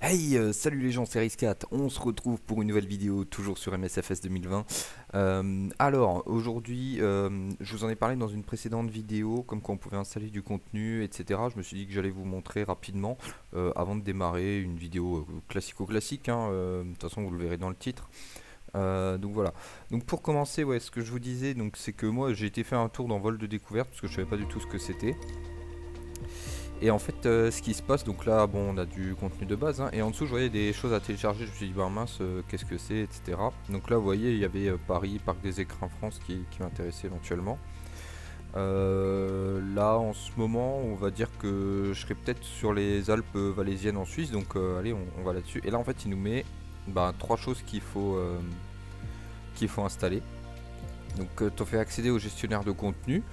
Hey, salut les gens, c'est Riscat. On se retrouve pour une nouvelle vidéo, toujours sur MSFS 2020. Alors, aujourd'hui, je vous en ai parlé dans une précédente vidéo, comme quoi on pouvait installer du contenu, etc. Je me suis dit que j'allais vous montrer rapidement, avant de démarrer, une vidéo classico-classique, hein, de toute façon vous le verrez dans le titre. Donc voilà. Donc pour commencer, ouais, ce que je vous disais, donc c'est que moi j'ai été faire un tour dans Vol de découverte, parce que je savais pas du tout ce que c'était. Et en fait, ce qui se passe, donc là, bon, on a du contenu de base, hein, et en dessous, je voyais des choses à télécharger. Je me suis dit, ben mince, qu'est-ce que c'est, etc. Donc là, vous voyez, il y avait Paris, Parc des Écrins France qui m'intéressait éventuellement. Là, en ce moment, on va dire que je serais peut-être sur les Alpes valaisiennes en Suisse, donc allez, on va là-dessus. Et là, en fait, il nous met ben, trois choses qu'il faut installer. Donc, tu fais accéder au gestionnaire de contenu.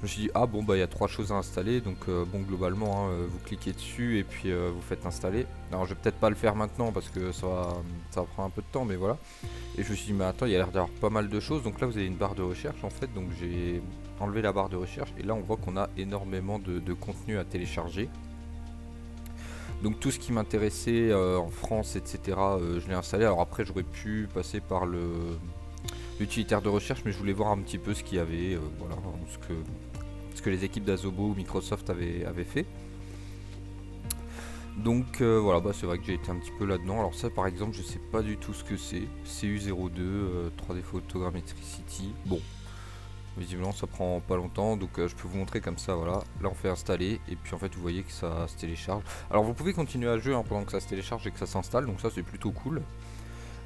Je me suis dit, ah bon, bah il y a trois choses à installer, donc bon, globalement, hein, vous cliquez dessus et puis vous faites installer. Alors, je vais peut-être pas le faire maintenant parce que ça va prendre un peu de temps, mais voilà. Et je me suis dit, mais attends, il y a l'air d'avoir pas mal de choses. Donc là, vous avez une barre de recherche en fait, donc j'ai enlevé la barre de recherche et là, on voit qu'on a énormément de contenu à télécharger. Donc tout ce qui m'intéressait en France, etc., je l'ai installé. Alors après, j'aurais pu passer par l'utilitaire de recherche, mais je voulais voir un petit peu ce qu'il y avait, voilà, ce que les équipes d'Azobo ou Microsoft avaient fait. Donc voilà, bah, c'est vrai que j'ai été un petit peu là-dedans. Alors ça par exemple, je sais pas du tout ce que c'est. CU02, 3D Photogrammetricity. Bon, visiblement ça prend pas longtemps, donc je peux vous montrer comme ça, voilà. Là on fait installer, et puis en fait vous voyez que ça se télécharge. Alors vous pouvez continuer à jouer hein, pendant que ça se télécharge et que ça s'installe, donc ça c'est plutôt cool.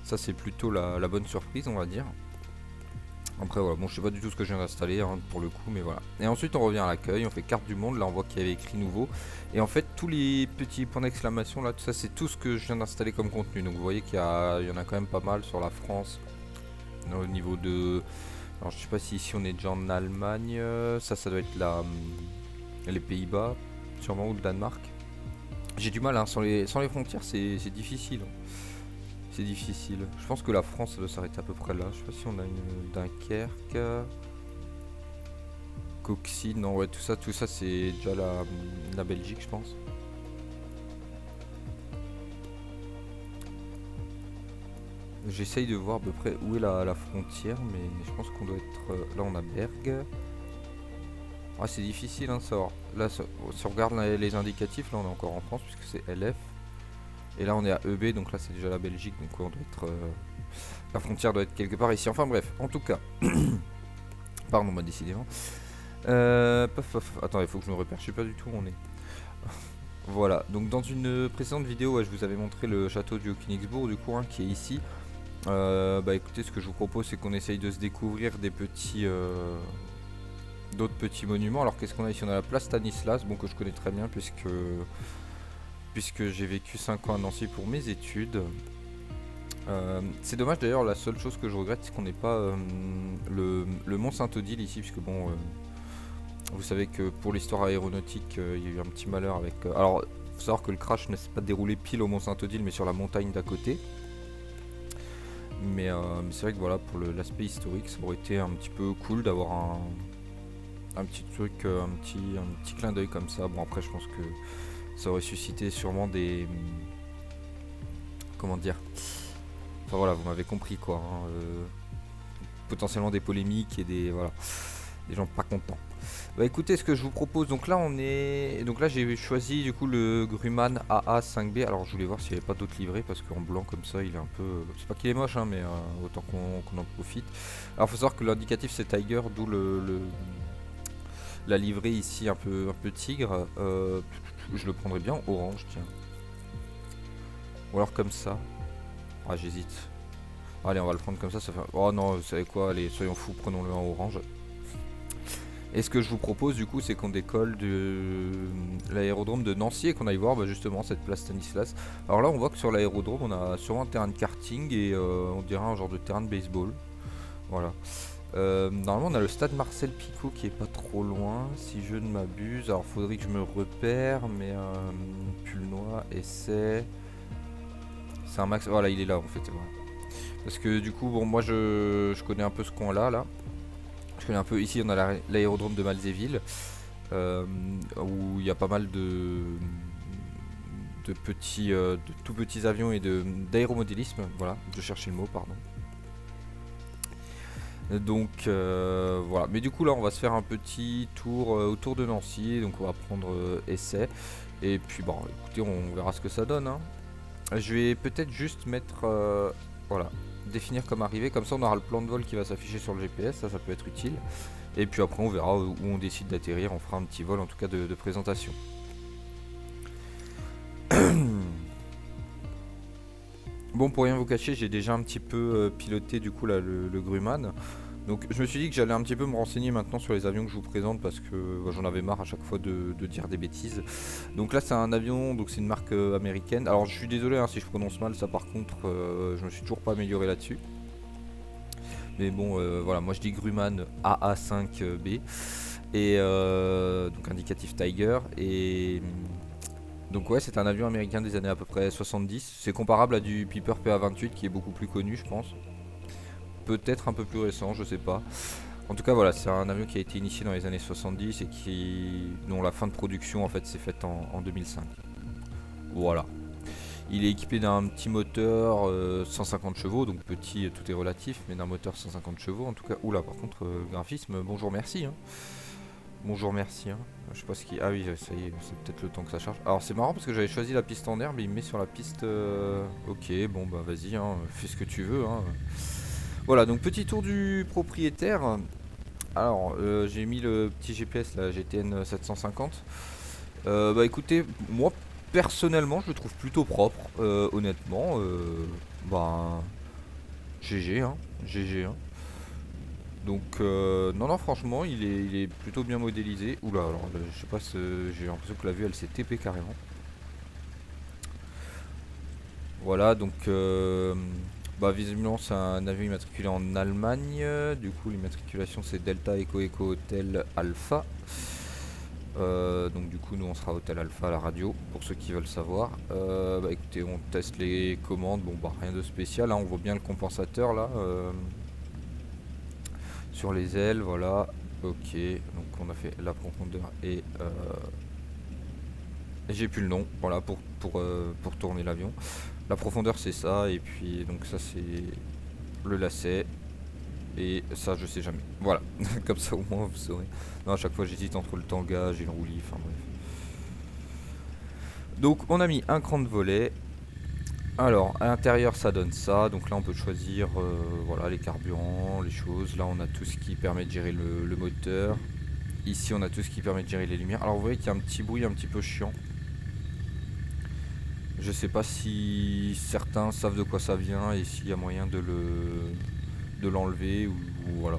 Ça c'est plutôt la bonne surprise on va dire. Après voilà, bon je sais pas du tout ce que je viens d'installer hein, pour le coup, mais voilà. Et ensuite on revient à l'accueil, on fait carte du monde, là on voit qu'il y avait écrit nouveau. Et en fait tous les petits points d'exclamation là, tout ça c'est tout ce que je viens d'installer comme contenu. Donc vous voyez il y en a quand même pas mal sur la France. Au niveau de... Alors je sais pas si ici on est déjà en Allemagne, ça doit être les Pays-Bas, sûrement, ou le Danemark. J'ai du mal hein, sans les frontières c'est difficile. C'est difficile. Je pense que la France ça doit s'arrêter à peu près là. Je sais pas si on a une Dunkerque. Coxine, non ouais tout ça c'est déjà la Belgique je pense. J'essaye de voir à peu près où est la frontière, mais je pense qu'on doit être... là on a Bergue. Ah c'est difficile hein, de savoir. Là si on regarde les indicatifs, là on est encore en France puisque c'est LF. Et là on est à EB, donc là c'est déjà la Belgique, donc ouais, on doit être... la frontière doit être quelque part ici. Enfin bref, en tout cas. Pardon, bah décidément. Attends, il faut que je me repère, je sais pas du tout où on est. Voilà, donc dans une précédente vidéo, ouais, je vous avais montré le château du Königsbourg, du coup, hein, qui est ici. Bah écoutez, ce que je vous propose, c'est qu'on essaye de se découvrir d'autres petits monuments. Alors qu'est-ce qu'on a ici? On a la place Stanislas, bon, que je connais très bien puisque j'ai vécu 5 ans à Nancy pour mes études. C'est dommage d'ailleurs, la seule chose que je regrette, c'est qu'on n'ait pas le mont Saint-Odile ici, puisque bon, vous savez que pour l'histoire aéronautique, il y a eu un petit malheur avec... alors, il faut savoir que le crash ne s'est pas déroulé pile au mont Saint-Odile, mais sur la montagne d'à côté. Mais c'est vrai que voilà, pour l'aspect historique, ça aurait été un petit peu cool d'avoir un petit truc, un petit clin d'œil comme ça. Bon, après, je pense que ça aurait suscité sûrement des... Comment dire? Enfin voilà, vous m'avez compris quoi, hein, potentiellement des polémiques et voilà, des gens pas contents. Bah écoutez, ce que je vous propose, donc là j'ai choisi du coup le Grumman AA5B. Alors je voulais voir s'il n'y avait pas d'autres livrets parce qu'en blanc comme ça il est un peu... C'est pas qu'il est moche hein, mais autant qu'on en profite. Alors faut savoir que l'indicatif c'est Tiger, d'où la livrée ici un peu tigre. Je le prendrais bien en orange, tiens. Ou alors comme ça. Ah j'hésite. Allez, on va le prendre comme ça fait... Oh non, vous savez quoi, allez, soyons fous, prenons-le en orange. Et ce que je vous propose du coup, c'est qu'on décolle de l'aérodrome de Nancy et qu'on aille voir justement cette place Stanislas. Alors là, on voit que sur l'aérodrome, on a sûrement un terrain de karting et on dirait un genre de terrain de baseball. Voilà. Normalement, on a le stade Marcel Picot qui est pas trop loin, si je ne m'abuse. Alors, faudrait que je me repère, mais Pulnoy, essai. C'est un max. Voilà, il est là en fait. Voilà. Parce que du coup, bon, moi je connais un peu ce coin-là, là. Je connais un peu. Ici, on a l'aérodrome de Malzéville, où il y a pas mal de tout petits avions et d'aéromodélisme, voilà, je cherchais le mot, pardon. Donc voilà, mais du coup là on va se faire un petit tour autour de Nancy, donc on va prendre essai, et puis bon écoutez on verra ce que ça donne, hein. Je vais peut-être juste mettre, voilà, définir comme arrivée, comme ça on aura le plan de vol qui va s'afficher sur le GPS, ça peut être utile, et puis après on verra où on décide d'atterrir, on fera un petit vol en tout cas de présentation. Bon, pour rien vous cacher, j'ai déjà un petit peu piloté du coup là le Grumman. Donc je me suis dit que j'allais un petit peu me renseigner maintenant sur les avions que je vous présente parce que j'en avais marre à chaque fois de dire des bêtises. Donc là c'est un avion, donc c'est une marque américaine. Alors je suis désolé hein, si je prononce mal ça par contre, je me suis toujours pas amélioré là-dessus. Mais bon voilà, moi je dis Grumman AA5B et donc indicatif Tiger et donc ouais c'est un avion américain des années à peu près 70. C'est comparable à du Piper PA28 qui est beaucoup plus connu je pense. Peut-être un peu plus récent, je sais pas. En tout cas voilà, c'est un avion qui a été initié dans les années 70 et dont la fin de production en fait s'est faite en 2005. Voilà. Il est équipé d'un petit moteur 150 chevaux, donc petit, tout est relatif, mais d'un moteur 150 chevaux en tout cas. Oula, par contre, graphisme, bonjour, merci. Hein. Bonjour, merci. Hein. Je sais pas ce qui. Ah oui, ça y est, c'est peut-être le temps que ça charge. Alors c'est marrant parce que j'avais choisi la piste en herbe, mais il me met sur la piste. Ok, bon bah vas-y, hein, fais ce que tu veux. Hein. Voilà, donc petit tour du propriétaire. Alors, j'ai mis le petit GPS, la GTN 750. Bah écoutez, moi personnellement, je le trouve plutôt propre, honnêtement. Bah, GG, hein, GG. Hein. Donc, non, non, franchement, il est plutôt bien modélisé. Oula, alors, je sais pas, j'ai l'impression que la vue, elle s'est TP carrément. Voilà, donc, bah, visiblement, c'est un avion immatriculé en Allemagne. Du coup, l'immatriculation, c'est Delta Echo Echo Hotel Alpha. Donc du coup nous on sera Hôtel Alpha à la radio pour ceux qui veulent savoir. Bah écoutez on teste les commandes, bon bah rien de spécial, hein. On voit bien le compensateur là sur les ailes, voilà. Ok, donc on a fait la profondeur et j'ai plus le nom, voilà pour tourner l'avion. La profondeur c'est ça et puis donc ça c'est le lacet. Et ça je sais jamais. Voilà, comme ça au moins vous saurez. Non, à chaque fois j'hésite entre le tangage et le roulis, enfin bref. Donc on a mis un cran de volet. Alors à l'intérieur ça donne ça. Donc là on peut choisir voilà, les carburants, les choses. Là on a tout ce qui permet de gérer le moteur. Ici on a tout ce qui permet de gérer les lumières. Alors vous voyez qu'il y a un petit bruit un petit peu chiant. Je sais pas si certains savent de quoi ça vient et s'il y a moyen de l'enlever ou voilà.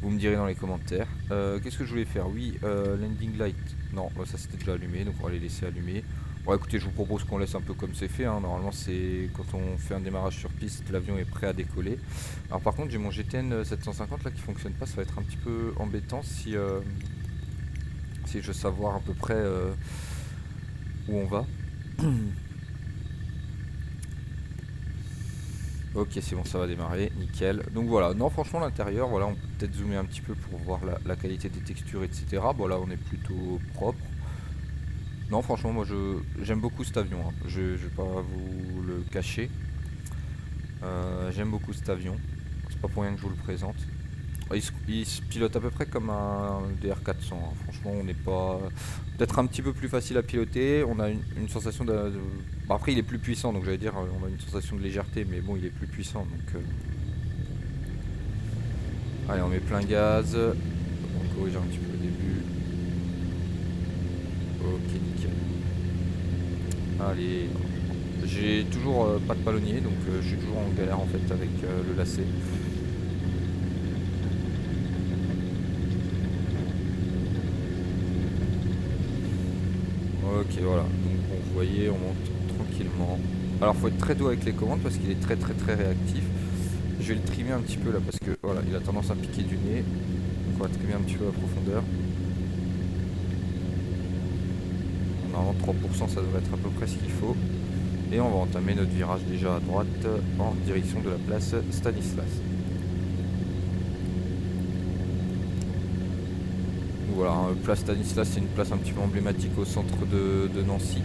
Vous me direz dans les commentaires. Qu'est-ce que je voulais faire? Oui, landing light. Non, ça c'était déjà allumé, donc on va les laisser allumer. Bon écoutez, je vous propose qu'on laisse un peu comme c'est fait. Hein. Normalement, c'est quand on fait un démarrage sur piste, l'avion est prêt à décoller. Alors par contre, j'ai mon GTN 750 là qui fonctionne pas. Ça va être un petit peu embêtant si je veux savoir à peu près où on va. Ok, c'est bon, ça va démarrer, nickel. Donc voilà, non franchement l'intérieur, voilà, on peut peut-être zoomer un petit peu pour voir la qualité des textures, etc. Bon là on est plutôt propre. Non franchement moi j'aime beaucoup cet avion, hein. Je vais pas vous le cacher. J'aime beaucoup cet avion, c'est pas pour rien que je vous le présente. Il se pilote à peu près comme un DR400, hein. Franchement on n'est pas... Peut-être un petit peu plus facile à piloter, on a une sensation de... Bon, après il est plus puissant donc j'allais dire on a une sensation de légèreté mais bon il est plus puissant donc... Allez on met plein gaz, on corrige un petit peu au début. Ok nickel. Allez, j'ai toujours pas de palonnier donc je suis toujours en galère en fait avec le lacet. Ok voilà, donc bon, vous voyez on monte tranquillement. Alors faut être très doux avec les commandes parce qu'il est très réactif. Je vais le trimer un petit peu là parce que voilà il a tendance à piquer du nez. Donc on va trimer un petit peu la profondeur. Normalement 3% ça devrait être à peu près ce qu'il faut. Et on va entamer notre virage déjà à droite en direction de la place Stanislas. voilà, place Stanislas, c'est une place un petit peu emblématique au centre de Nancy,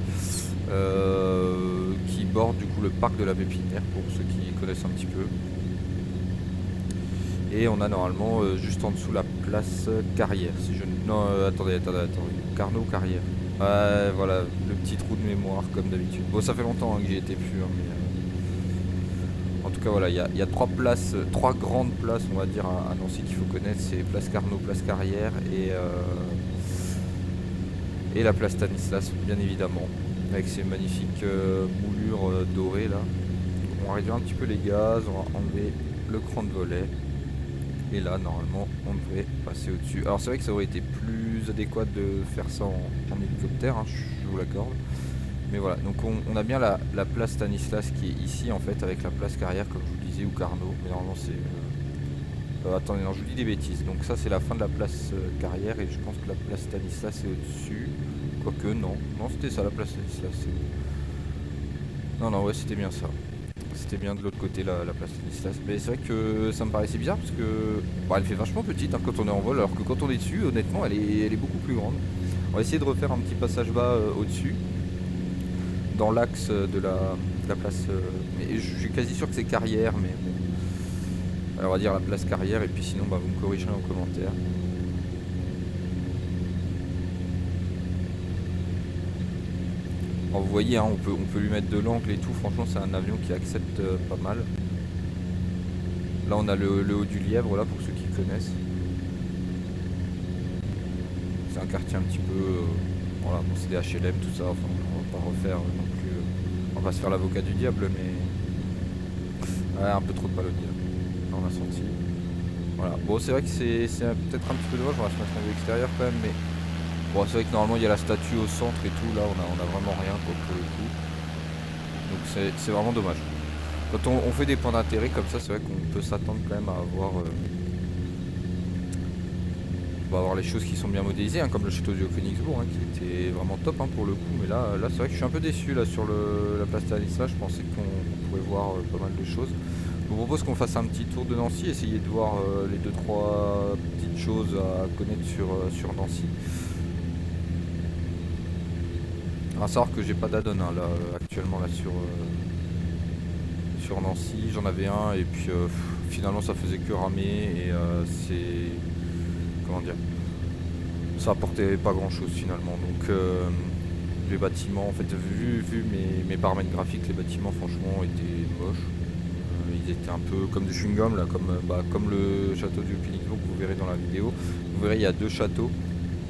qui borde du coup le parc de la Pépinière, pour ceux qui connaissent un petit peu. Et on a normalement juste en dessous la place Carrière. Si je... Non, attendez. Carnot Carrière. Ouais, voilà, le petit trou de mémoire comme d'habitude. Bon, ça fait longtemps hein, que j'y étais plus, hein, mais en tout cas voilà, il y a trois places, trois grandes places, on va dire à Nancy qu'il faut connaître. C'est place Carnot, place Carrière et la place Stanislas, bien évidemment, avec ces magnifiques moulures dorées là. On va réduire un petit peu les gaz, on va enlever le cran de volet. Et là, normalement, on devrait passer au-dessus. Alors, c'est vrai que ça aurait été plus adéquat de faire ça en hélicoptère, hein, je vous l'accorde. Mais voilà, donc on a bien la place Stanislas qui est ici, en fait, avec la place Carrière, comme je vous disais, ou Carnot. Mais normalement, c'est... attendez, non, je vous dis des bêtises. Donc ça, c'est la fin de la place Carrière, et je pense que la place Stanislas est au-dessus. Quoique, non. Non, c'était ça, la place Stanislas. Non, ouais, c'était bien ça. C'était bien de l'autre côté la place Stanislas. Mais c'est vrai que ça me paraissait bizarre parce que elle fait vachement petite hein, quand on est en vol, alors que quand on est dessus, honnêtement, elle est beaucoup plus grande. On va essayer de refaire un petit passage bas au-dessus, dans l'axe de la place. Mais je suis quasi sûr que c'est Carrière, mais bon. Alors on va dire la place Carrière, et puis sinon vous me corrigerez en commentaire. Alors, vous voyez, hein, on peut lui mettre de l'angle et tout. Franchement, c'est un avion qui accepte pas mal. Là, on a le haut du Lièvre, là, pour ceux qui connaissent. C'est un quartier un petit peu... voilà, bon, c'est des HLM, tout ça. Enfin, on va pas refaire non plus... on va se faire l'avocat du diable, mais... ouais, un peu trop de ballonniers. Là, on a senti. Voilà. Bon, c'est vrai que c'est peut-être un petit peu dommage. On va se mettre en vue extérieure quand même, mais... bon, c'est vrai que normalement, il y a la statue au centre et tout. Là, on a vraiment rien, quoi, pour le coup. Donc, c'est vraiment dommage. Quand on fait des points d'intérêt comme ça, c'est vrai qu'on peut s'attendre quand même à avoir... on va avoir les choses qui sont bien modélisées, hein, comme le château du Haut-Königsbourg, hein, qui était vraiment top hein, pour le coup. Mais là c'est vrai que je suis un peu déçu là, sur la place Stanislas. Je pensais qu'on pourrait voir pas mal de choses. Je vous propose qu'on fasse un petit tour de Nancy, essayer de voir les 2-3 petites choses à connaître sur Nancy. À savoir que j'ai pas d'addon hein, là, actuellement là, sur Nancy. J'en avais un et puis finalement ça faisait que ramer et c'est... comment dire, ça apportait pas grand chose finalement. Donc les bâtiments, en fait, vu mes paramètres graphiques, les bâtiments franchement étaient moches. Ils étaient un peu comme du chewing-gum là, comme le château du Königsbourg que vous verrez dans la vidéo. Vous verrez, il y a deux châteaux.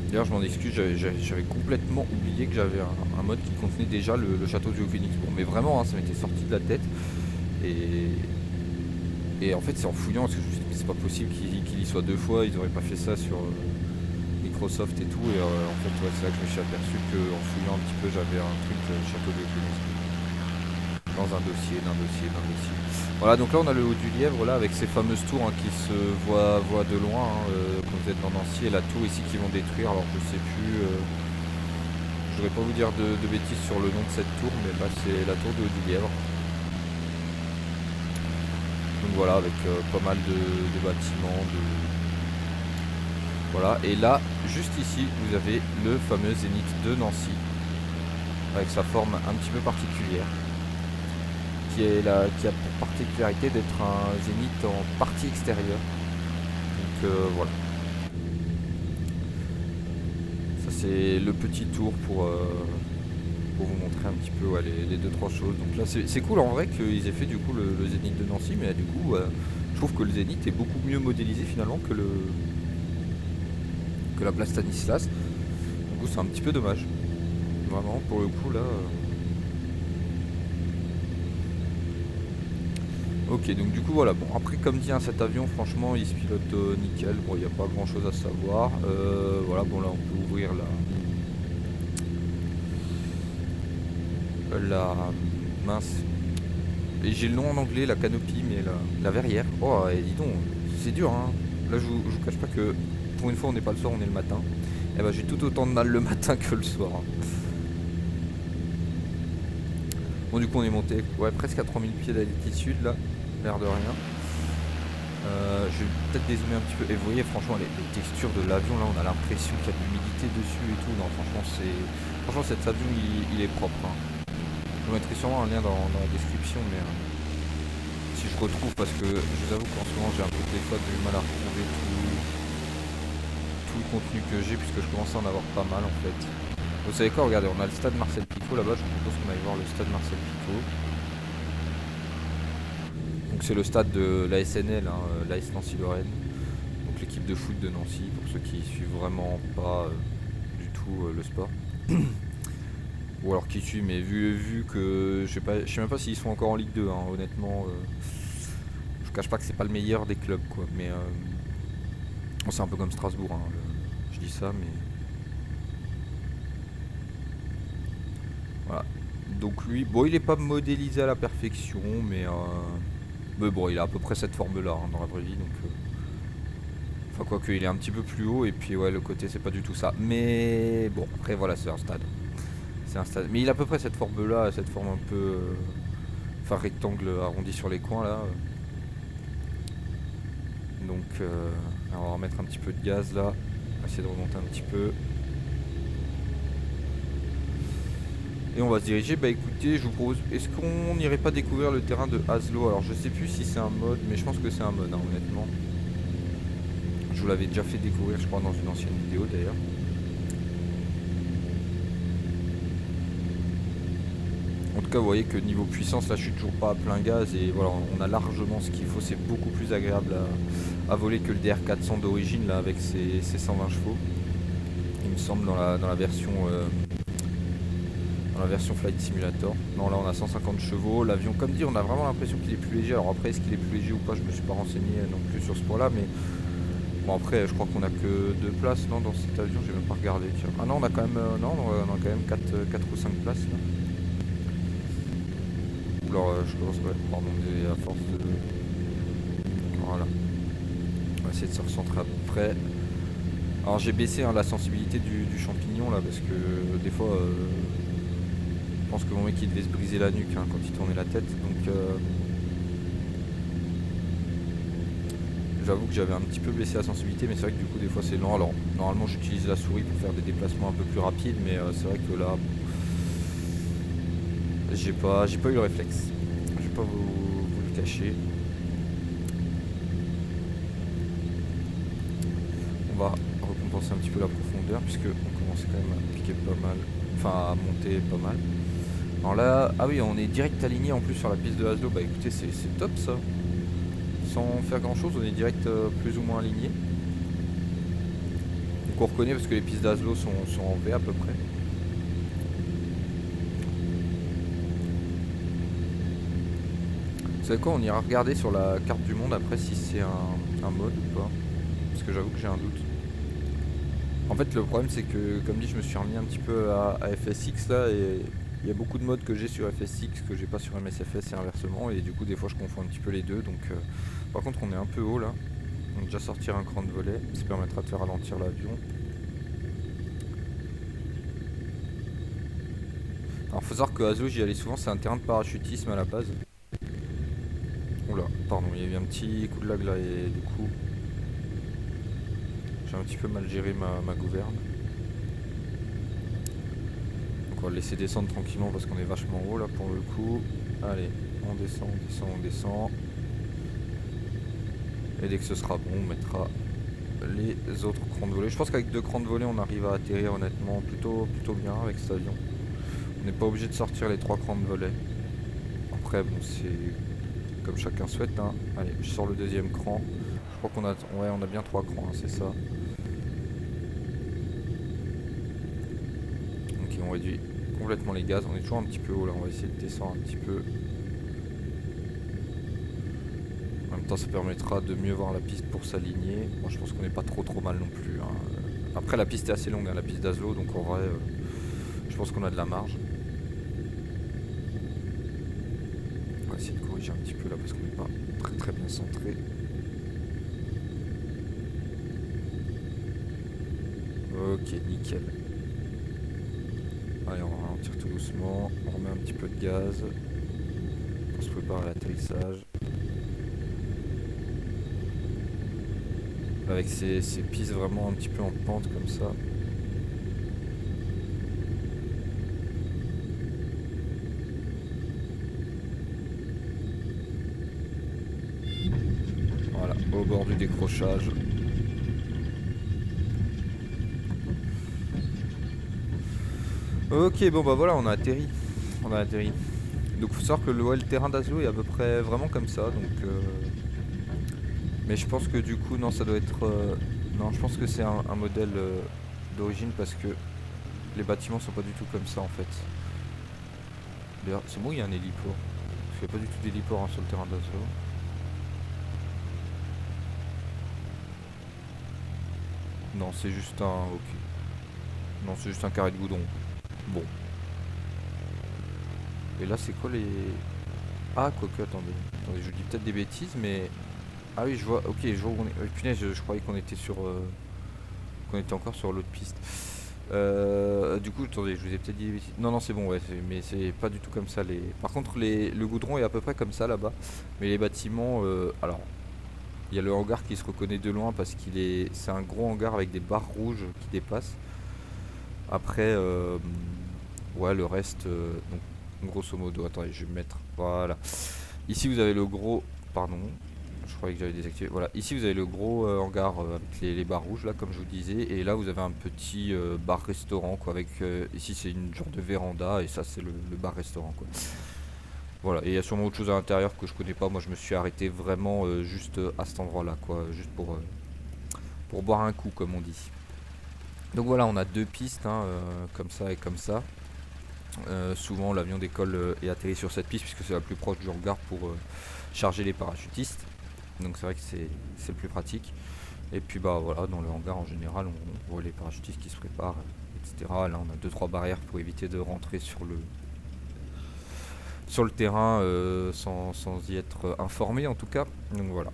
D'ailleurs, je m'en excuse, j'avais complètement oublié que j'avais un mode qui contenait déjà le château du Königsbourg. Mais vraiment, hein, ça m'était sorti de la tête. Et en fait, c'est en fouillant, parce que je me suis dit, mais c'est pas possible qu'il y soit deux fois, ils auraient pas fait ça sur Microsoft et tout. Et en fait, ouais, c'est là que je me suis aperçu qu'en fouillant un petit peu, j'avais un truc château de Königsbourg dans un dossier, d'un dossier. Voilà, donc là on a le haut du Lièvre là avec ces fameuses tours hein, qui se voient de loin hein, quand vous êtes dans Nancy, et la tour ici qui vont détruire. Alors je sais plus, je voudrais pas vous dire de bêtises sur le nom de cette tour, mais là c'est la tour de haut du Lièvre. Donc voilà, avec pas mal de bâtiments, voilà. Et là, juste ici, vous avez le fameux zénith de Nancy avec sa forme un petit peu particulière, qui a pour particularité d'être un zénith en partie extérieure. Donc voilà. Ça c'est le petit tour pour vous montrer un petit peu ouais, les 2-3 choses. Donc là c'est cool en vrai qu'ils aient fait du coup le zénith de Nancy, mais du coup je trouve que le zénith est beaucoup mieux modélisé finalement que la place Stanislas. Du coup c'est un petit peu dommage. Vraiment pour le coup là... Ok, donc du coup voilà, bon après comme dit hein, cet avion franchement il se pilote nickel, bon il n'y a pas grand chose à savoir, voilà bon là on peut ouvrir la mince, et j'ai le nom en anglais, la canopie, mais la verrière, oh et dis donc, c'est dur hein, là je vous cache pas que pour une fois on n'est pas le soir, on est le matin, et bah j'ai tout autant de mal le matin que le soir. Bon du coup on est monté ouais, presque à 3000 pieds d'altitude là, l'air de rien. Je vais peut-être dézoomer un petit peu. Et vous voyez, franchement, les textures de l'avion, là, on a l'impression qu'il y a de l'humidité dessus et tout. Non, franchement, franchement, cet avion, il est propre, hein. Je vous mettrai sûrement un lien dans la description, mais si je retrouve, parce que je vous avoue qu'en ce moment, j'ai un peu des fois du mal à retrouver tout le contenu que j'ai, puisque je commence à en avoir pas mal, en fait. Vous savez quoi, regardez, on a le stade Marcel Picot là-bas. Je vous propose qu'on aille voir le stade Marcel Picot. Donc c'est le stade de l'ASNL, hein, l'AS Nancy-Lorraine. Donc l'équipe de foot de Nancy, pour ceux qui suivent vraiment pas du tout le sport. Ou alors qui suivent, mais vu que je sais même pas s'ils sont encore en Ligue 2, hein, honnêtement. Je cache pas que c'est pas le meilleur des clubs, quoi. Mais bon, c'est un peu comme Strasbourg, hein, je dis ça, mais voilà. Donc lui, bon, il est pas modélisé à la perfection, mais bon, il a à peu près cette forme-là, hein, dans la vraie vie, donc. Enfin, quoique, il est un petit peu plus haut, et puis ouais, le côté, c'est pas du tout ça. Mais bon, après, voilà, c'est un stade. C'est un stade. Mais il a à peu près cette forme-là, cette forme un peu. Enfin, rectangle arrondi sur les coins, là. Donc, on va remettre un petit peu de gaz, là. On va essayer de remonter un petit peu. Et on va se diriger. Bah écoutez, je vous propose. Est-ce qu'on n'irait pas découvrir le terrain de Haslo? Alors, je sais plus si c'est un mode, mais je pense que c'est un mode, hein, honnêtement. Je vous l'avais déjà fait découvrir, je crois, dans une ancienne vidéo d'ailleurs. En tout cas, vous voyez que niveau puissance, là, je suis toujours pas à plein gaz et voilà, on a largement ce qu'il faut. C'est beaucoup plus agréable à voler que le DR400 d'origine, là, avec ses 120 chevaux. Il me semble dans la version Flight Simulator. Non, là, on a 150 chevaux. L'avion, comme dit, on a vraiment l'impression qu'il est plus léger. Alors après, est-ce qu'il est plus léger ou pas? Je me suis pas renseigné non plus sur ce point-là, mais bon, après, je crois qu'on a que 2 places, non, dans cet avion. J'ai même pas regardé. Tiens. Ah non, on a quand même, non, on a quand même 4 ou 5 places là. Alors je commence, ouais, pardon, à force de... Voilà. On va essayer de se recentrer à peu près. Alors j'ai baissé, hein, la sensibilité du champignon là, parce que des fois, je pense que mon mec il devait se briser la nuque, hein, quand il tournait la tête. Donc j'avoue que j'avais un petit peu baissé la sensibilité, mais c'est vrai que du coup des fois c'est lent. Alors normalement j'utilise la souris pour faire des déplacements un peu plus rapides, mais c'est vrai que là, j'ai pas eu le réflexe. Je vais pas vous le cacher. On va recompenser un petit peu la profondeur, puisque on commence quand même à piquer pas mal, enfin à monter pas mal. Alors là, ah oui, on est direct aligné en plus sur la piste de Haslo. Bah écoutez, c'est top ça. Sans faire grand chose, on est direct plus ou moins aligné. Donc on reconnaît parce que les pistes d'Haslo sont en V à peu près. Vous savez quoi, on ira regarder sur la carte du monde après si c'est un mode ou pas. Parce que j'avoue que j'ai un doute. En fait, le problème c'est que, comme dit, je me suis remis un petit peu à FSX là, et il y a beaucoup de modes que j'ai sur FSX que j'ai pas sur MSFS et inversement, et du coup des fois je confonds un petit peu les deux. Donc par contre on est un peu haut là. On va déjà sortir un cran de volet, ça permettra de faire ralentir l'avion. Alors faut savoir que Haslo, j'y allais souvent, c'est un terrain de parachutisme à la base. Oula, pardon, il y a eu un petit coup de lag là, et du coup j'ai un petit peu mal géré ma gouverne. Donc on va le laisser descendre tranquillement parce qu'on est vachement haut là pour le coup. Allez, on descend, on descend, on descend. Et dès que ce sera bon, on mettra les autres crans de volée. Je pense qu'avec 2 crans de volée, on arrive à atterrir honnêtement plutôt bien avec cet avion. On n'est pas obligé de sortir les 3 crans de volet. Après, bon, c'est comme chacun souhaite, hein. Allez, je sors le deuxième cran. Je crois qu'on a, ouais, on a bien 3 crans, hein, c'est ça. Ok, on réduit complètement les gaz. On est toujours un petit peu haut là, on va essayer de descendre un petit peu. En même temps, ça permettra de mieux voir la piste pour s'aligner. Moi, je pense qu'on n'est pas trop mal non plus, hein. Après, la piste est assez longue, hein, la piste d'Haslo, donc en vrai, je pense qu'on a de la marge. On va essayer de corriger un petit peu là parce qu'on n'est pas très bien centré. Ok, nickel. Allez, on va ralentir tout doucement. On remet un petit peu de gaz. On se prépare à l'atterrissage. avec ces pistes vraiment un petit peu en pente comme ça. Voilà, au bord du décrochage. Ok, bon bah voilà, on a atterri. On a atterri. Donc faut savoir que le terrain d'Aslo est à peu près vraiment comme ça. Donc, mais je pense que du coup, non, ça doit être... non, je pense que c'est un modèle d'origine parce que les bâtiments sont pas du tout comme ça en fait. D'ailleurs, c'est moi, il y a un héliport. Parce qu'il n'y a pas du tout d'héliport hein, sur le terrain d'Aslo. Non, c'est juste un... Ok. Non, c'est juste un carré de goudron. Bon. Et là, c'est quoi les... Ah, quoique, attendez. Attendez, je dis peut-être des bêtises, mais... Ah oui, je vois... Ok, je vois où on est... punaise, je croyais qu'on était sur... qu'on était encore sur l'autre piste. Du coup, attendez, je vous ai peut-être dit des bêtises. Non, non, c'est bon, ouais, mais c'est pas du tout comme ça. Par contre, le goudron est à peu près comme ça là-bas. Mais les bâtiments... Alors, il y a le hangar qui se reconnaît de loin parce qu'il est... C'est un gros hangar avec des barres rouges qui dépassent. Après, ouais, le reste... donc, grosso modo, attendez, je vais me mettre... Voilà. Ici, vous avez le gros... Pardon. Je croyais que j'avais désactivé. Voilà, ici vous avez le gros hangar avec les barres rouges là comme je vous disais. Et là vous avez un petit bar-restaurant quoi avec... ici c'est une genre de véranda et ça c'est le bar-restaurant quoi. Voilà, et il y a sûrement autre chose à l'intérieur que je connais pas. Moi je me suis arrêté vraiment juste à cet endroit là quoi. Juste pour boire un coup comme on dit. Donc voilà, on a deux pistes hein, comme ça et comme ça. Souvent l'avion décolle et atterrit sur cette piste puisque c'est la plus proche du hangar pour charger les parachutistes. Donc c'est vrai que c'est le plus pratique. Et puis bah voilà, dans le hangar en général on voit les parachutistes qui se préparent, etc. Là on a 2-3 barrières pour éviter de rentrer sur le terrain sans y être informé en tout cas. Donc voilà.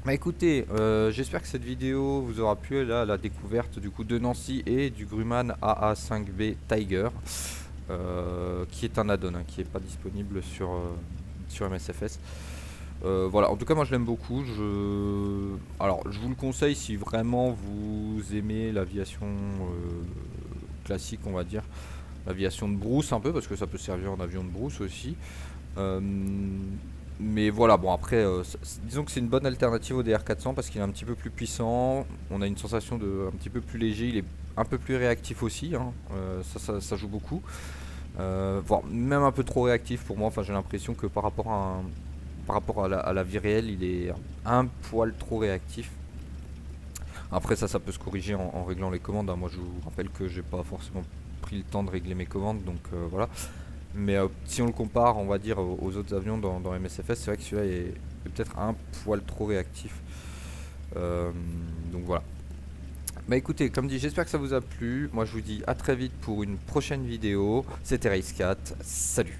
Bah écoutez, j'espère que cette vidéo vous aura plu là, la découverte du coup de Nancy et du Grumman AA5B Tiger. Qui est un add-on, hein, qui n'est pas disponible sur MSFS. Voilà, en tout cas moi je l'aime beaucoup. Alors je vous le conseille si vraiment vous aimez l'aviation classique on va dire. L'aviation de brousse un peu parce que ça peut servir en avion de brousse aussi. Euh, mais voilà, bon après, disons que c'est une bonne alternative au DR400 parce qu'il est un petit peu plus puissant. On a une sensation de un petit peu plus léger. Il est un peu plus réactif aussi, hein. Ça joue beaucoup. Voire même un peu trop réactif pour moi. Enfin, j'ai l'impression que par rapport à la vie réelle, il est un poil trop réactif. Après, ça peut se corriger en réglant les commandes, hein. Moi, je vous rappelle que j'ai pas forcément pris le temps de régler mes commandes, donc voilà. Mais si on le compare, on va dire, aux autres avions dans MSFS, c'est vrai que celui-là est peut-être un poil trop réactif. Donc voilà. Bah écoutez, comme dit, j'espère que ça vous a plu. Moi je vous dis à très vite pour une prochaine vidéo. C'était Race4, salut.